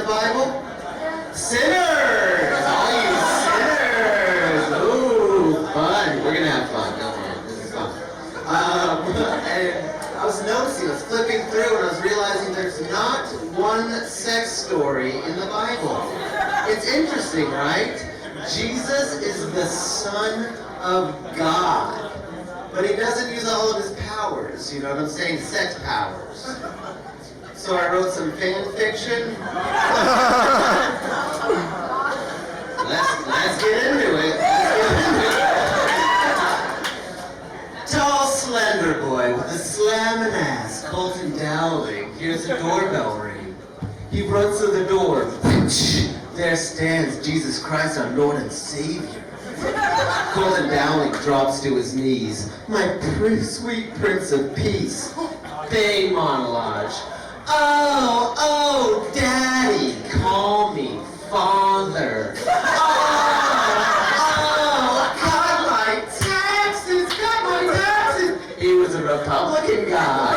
Bible? Sinners! All you sinners! Ooh, fun. We're gonna have fun. Don't worry. This is fun. And I was noticing, I was flipping through, and I was realizing there's not one sex story in the Bible. It's interesting, right? Jesus is the Son of God, but he doesn't use all of his powers, you know what I'm saying? Sex powers. So I wrote some fan fiction. Let's get into it. Tall, slender boy with a slamming ass, Colton Dowling, hears a doorbell ring. He runs to the door. There stands Jesus Christ, our Lord and Savior. Colton Dowling drops to his knees. My sweet Prince of Peace. Bay monologue. Oh, Daddy, call me Father. Cut my taxes. He was a Republican guy.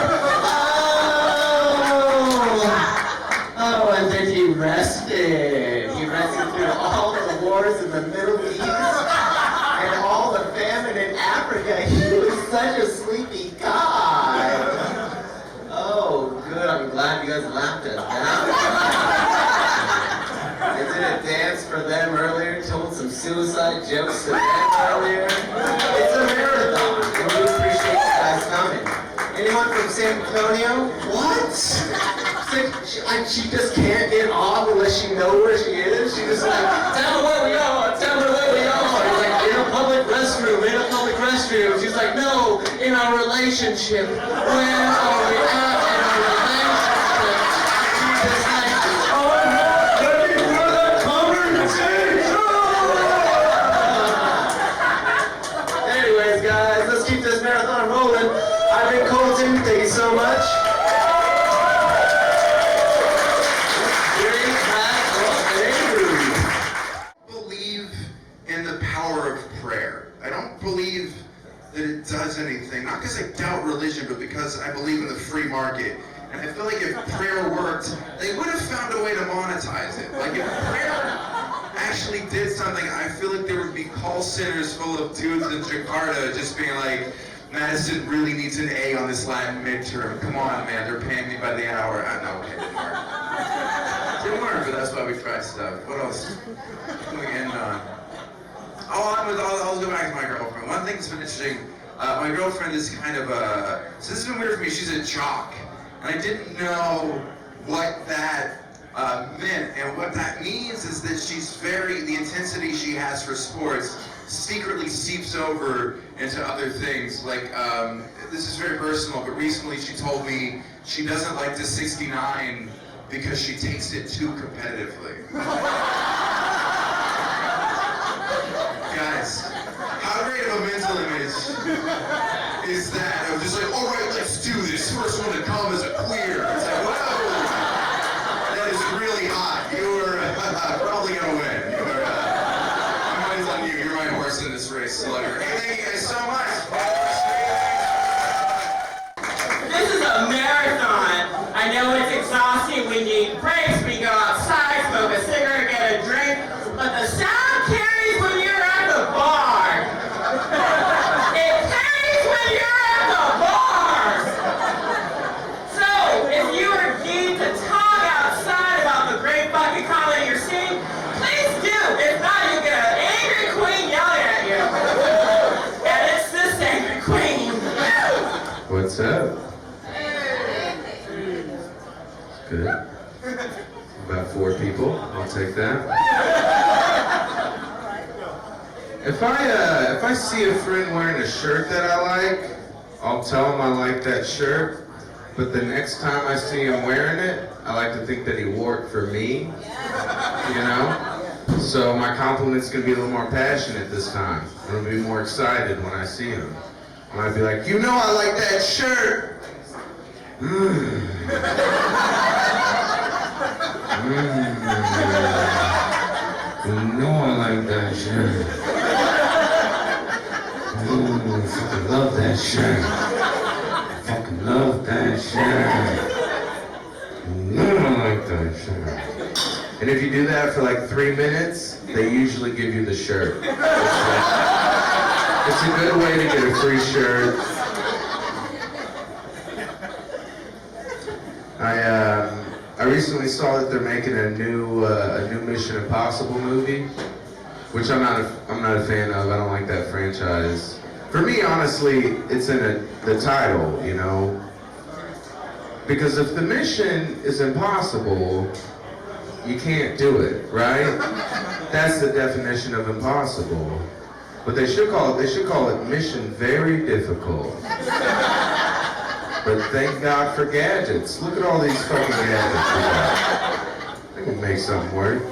And then he rested. He rested through all the wars in the Middle East and all the famine in Africa. He was such a sleepy guy. Oh, good. I'm glad you guys laughed at that. I did a dance for them earlier, told some suicide jokes to them earlier. It's a marathon, and we appreciate you guys coming. Anyone from San Antonio? What? She just can't get off unless she knows where she is. She just like, tell me where we are, tell me where we are. He's like, in a public restroom. She's like, no, in our relationship. Where are we at in our relationship? She's just like, I'm ready for the conversation. Anyways, guys, let's keep this marathon rolling. I've been Colton, thank you so much. I don't believe that it does anything, not because I doubt religion, but because I believe in the free market. And I feel like if prayer worked, they would have found a way to monetize it. Like if prayer actually did something, I feel like there would be call centers full of dudes in Jakarta just being like, Madison really needs an A on this Latin midterm. Come on, man, they're paying me by the hour. No, okay, didn't work. Didn't work, but that's why we try stuff. What else can we end on? I'll go back to my girlfriend. One thing that's been interesting, my girlfriend is kind of so this has been weird for me, she's a jock. And I didn't know what that meant. And what that means is that the intensity she has for sports secretly seeps over into other things. Like, this is very personal, but recently she told me she doesn't like the 69 because she takes it too competitively. Guys, how great of a mental image is that? Of just like, all right, let's do this. First one to come is a queer. It's like, whoa, that is really hot. You're probably gonna win. My money's on you. You're my horse in this race, slugger. Hey, thank you guys so much. This is a marathon. I know it's exhausting. We need breaks. We go outside, smoke a cigarette, get a drink, but the sound carries when you're at the bar. It carries when you're at the bar. So, if you are keen to talk outside about the great fucking comedy you're seeing, please do. If not, you'll get an angry queen yelling at you. And it's this angry queen. What's up? Good. About 4 people. I'll take that. If I see a friend wearing a shirt that I like, I'll tell him I like that shirt. But the next time I see him wearing it, I like to think that he wore it for me. You know? So my compliment's gonna be a little more passionate this time. I'm gonna be more excited when I see him. I might be like, you know I like that shirt. You know I like that shirt. Ooh, fucking love that shirt. Fucking love that shirt. You know I like that shirt. And if you do that for like 3 minutes, they usually give you the shirt. It's a good way to get a free shirt. I recently saw that they're making a new Mission Impossible movie, which I'm not a fan of. I don't like that franchise. For me, honestly, it's in the title, you know. Because if the mission is impossible, you can't do it, right? That's the definition of impossible. But they should call it Mission Very Difficult. But thank God for gadgets. Look at all these fucking gadgets we got. I can make something work.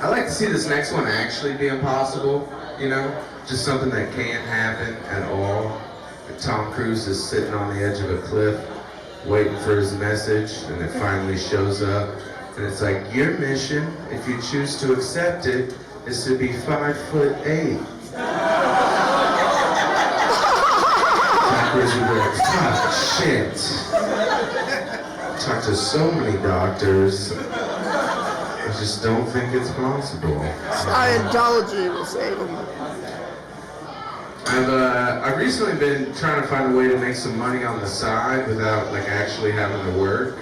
I like to see this next one actually be impossible, you know? Just something that can't happen at all. And Tom Cruise is sitting on the edge of a cliff, waiting for his message, and it finally shows up. And it's like, your mission, if you choose to accept it, is to be 5'8". Tom Cruise would be like, fuck, shit. Talked to so many doctors. I just don't think it's possible. Scientology will save them. I've recently been trying to find a way to make some money on the side without like actually having to work.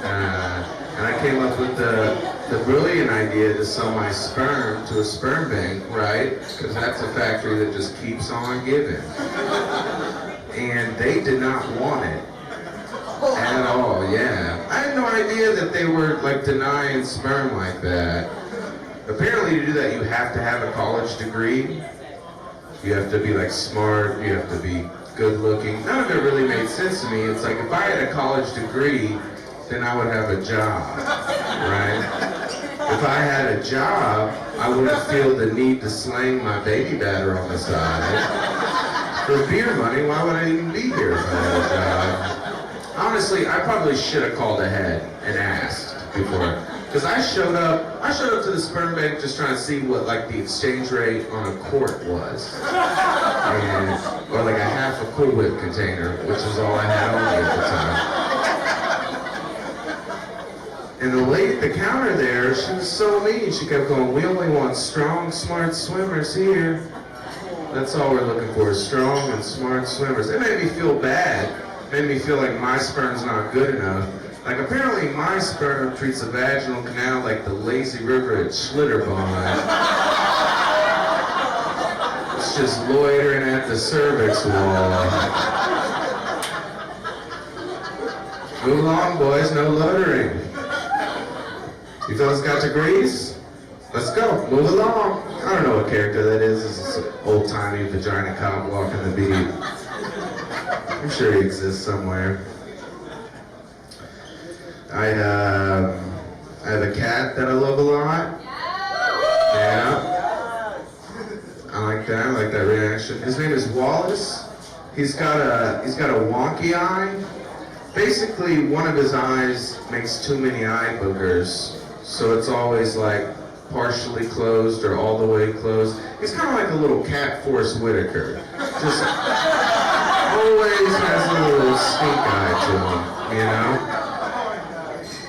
And I came up with the brilliant idea to sell my sperm to a sperm bank, right? Because that's a factory that just keeps on giving. And they did not want it. At all, yeah. I had no idea that they were like denying sperm like that. Apparently to do that you have to have a college degree. You have to be like smart, you have to be good looking. None of it really made sense to me. It's like if I had a college degree, then I would have a job, right? If I had a job, I wouldn't feel the need to slang my baby batter on the side. For beer money, why would I even be here if I had a job? Honestly, I probably should have called ahead and asked before. Because I showed up to the sperm bank just trying to see what like the exchange rate on a quart was. Or like a half a Cool Whip container, which is all I had on me at the time. And the lady at the counter there, she was so mean. She kept going, we only want strong, smart swimmers here. That's all we're looking for, is strong and smart swimmers. It made me feel bad. Made me feel like my sperm's not good enough. Like apparently my sperm treats a vaginal canal like the lazy river at Schlitterbahn. It's just loitering at the cervix wall. Move along, boys, no loitering. You fellas got degrees? Let's go, move along. I don't know what character that is. It's an old-timey vagina cop walking the beat. I'm sure he exists somewhere. I have a cat that I love a lot. Yeah. I like that reaction. His name is Wallace. He's got a wonky eye. Basically, one of his eyes makes too many eye boogers, so it's always like partially closed or all the way closed. He's kind of like a little Cat Forrest Whitaker. Just always has a little stink eye to him, you know?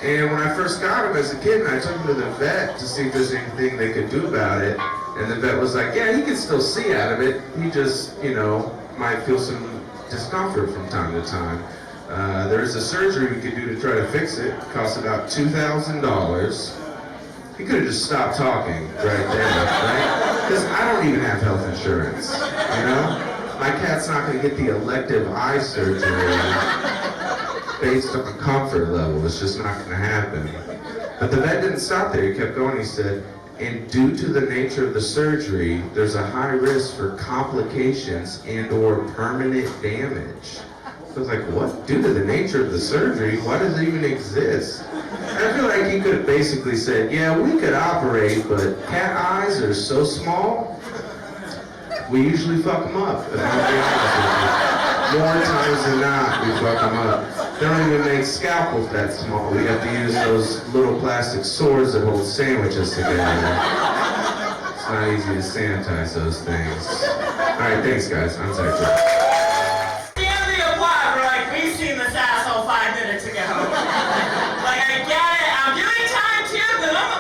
And when I first got him as a kid, I took him to the vet to see if there's anything they could do about it. And the vet was like, yeah, he can still see out of it. He just, you know, might feel some discomfort from time to time. There's a surgery we could do to try to fix it. It costs about $2,000. He could have just stopped talking right there, right? Because I don't even have health insurance, you know? My cat's not going to get the elective eye surgery based on comfort level. It's just not going to happen. But the vet didn't stop there. He kept going. He said, and due to the nature of the surgery, there's a high risk for complications and or permanent damage. So I was like, what? Due to the nature of the surgery, why does it even exist? And I feel like he could have basically said, yeah, we could operate, but cat eyes are so small, we usually fuck them up. If I'm being honest with you. More times than not, we fuck them up. They don't even make scalpels that small. We have to use those little plastic swords that hold sandwiches together. It's not easy to sanitize those things. All right, thanks, guys. I'm Zach. We've seen this asshole 5 minutes ago. Like, I get it. I'm doing time too, but I'm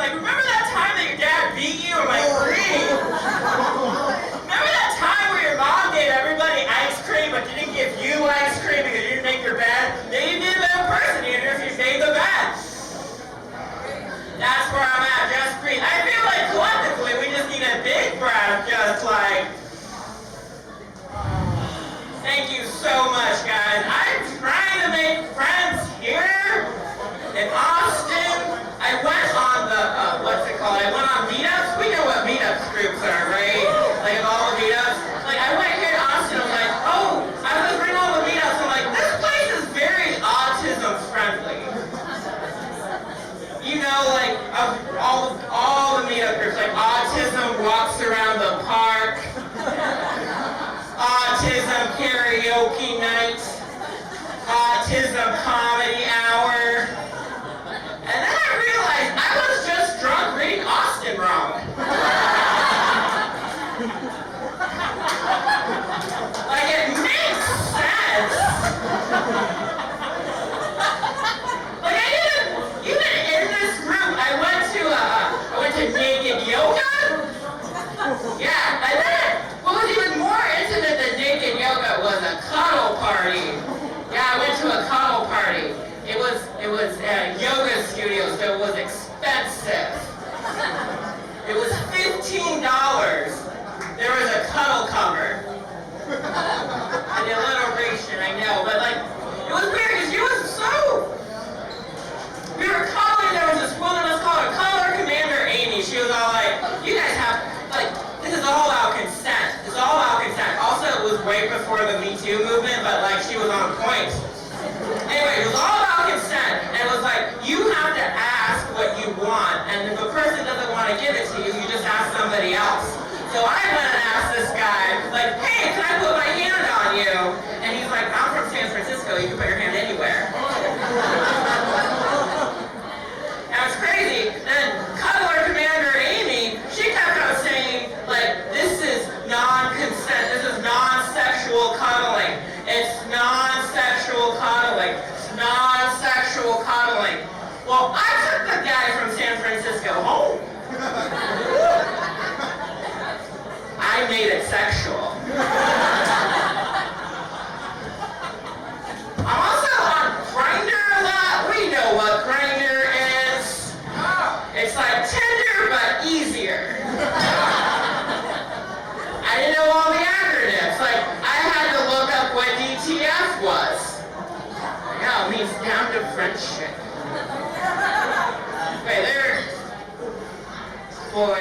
like, remember that time that your dad beat you? I'm like, great. Remember that time where your mom gave everybody ice cream but didn't give you ice cream because you didn't make your bed? Then you did a better person, you know, if you made the bed. That's where I'm at, just breathe. I feel like collectively we just need a big breath, just like, thank you so much, guys. I'm trying to make friends here in Austin. I went on the, what's it called? I went on meetups. We know what meetups groups are, right? Like all the meetups. Like I went here in Austin, I'm like, oh, I was reading all the meetups. I'm like, this place is very autism friendly. You know, like all the meetup groups, like autism walks around the park, autism karaoke night, autism comedy hour. And then I realized I was just drunk reading Austin wrong. Like it makes sense. Like I didn't, even in this group, I went to naked yoga. Yeah, and then what was even more intimate than naked yoga was a cuddle party. Yeah, I went to a cuddle party. It was a yoga studio, so it was expensive. It was $15. There was a cuddle cover. And alliteration, I know, but like, it was weird because she was so... We were cuddling, there was this woman, let's call her Color Commander Amy. She was all like, you guys have, like, this is all about consent. It's all about consent. Also, it was way before the Me Too movement, but like, she was on point. Anyway, it was all about consent, and it was like, you have to ask what you want, and if a person doesn't want to give it to you, you just ask somebody else. So I went and asked this guy, like, hey, can I put my hand on you? And he's like, I'm from San Francisco, you can put your hand anywhere. That was crazy. And Cuddler Commander Amy, she kept on saying, like, this is non-consent, this is non-sexual cuddling. It's non-sexual cuddling. It's non-sexual cuddling. Well, I took the guy from San Francisco home. I made it sexual. I'm also on Grindr a lot. We know what Grindr is. It's like Tinder, but easier. I didn't know all the acronyms. Like, I had to look up what DTF was. Yeah, it means down to friendship. Okay, boy,